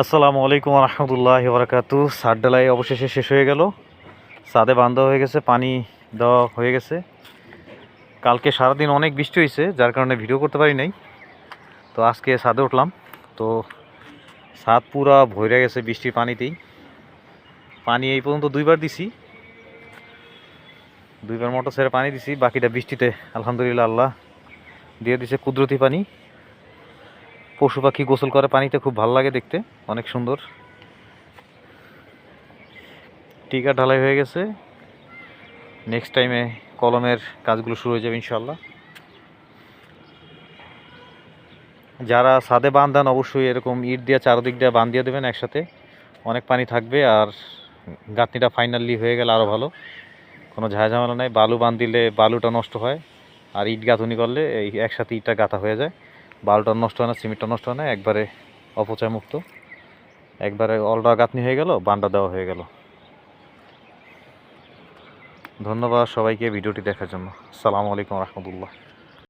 আসসালামু আলাইকুম রহমতুল্লাহি বারাকাতু। ছাদ ঢালাই অবশেষে শেষ হয়ে গেল। ছাদে বান্ধা হয়ে গেছে, পানি দেওয়া হয়ে গেছে। কালকে সারাদিন অনেক বৃষ্টি হয়েছে, যার কারণে ভিডিও করতে পারি নাই। তো আজকে ছাদে উঠলাম, তো ছাদ পুরা ভরে গেছে বৃষ্টির পানিতেই। পানি এই পর্যন্ত দুইবার দিছি, দুইবার মোটর ছেড়ে পানি দিছি, বাকিটা বৃষ্টিতে আলহামদুলিল্লাহ আল্লাহ দিয়ে দিছে কুদরতি পানি। পশু পাখি গোসল করে পানিতে, খুব ভালো লাগে দেখতে, অনেক সুন্দর। টিকা ঢালাই হয়ে গেছে, নেক্সট টাইমে কলমের কাজগুলো শুরু হয়ে যাবে ইনশাল্লাহ। যারা ছাদে বাঁধ দেন অবশ্যই এরকম ইট দিয়ে চারদিক দিয়ে বাঁধ দিয়ে দেবেন একসাথে, অনেক পানি থাকবে। আর গাঁথনিটা ফাইনালি হয়ে গেলে আরও ভালো, কোনো ঝামেলা নেই। বালু বাঁধ দিলে বালুটা নষ্ট হয়, আর ইট গাঁথনি করলে এই একসাথে ইটটা গাঁথা হয়ে যায়, বালুটা নষ্ট হয় না, সিমেন্টটা নষ্ট হয় না, একবারে অপচয় মুক্ত, একবারে অলরা গাঁথনি হয়ে গেল, বান্ডা দেওয়া হয়ে গেল। ধন্যবাদ সবাইকে ভিডিওটি দেখার জন্য। আসসালামু আলাইকুম রহমতুল্লাহ।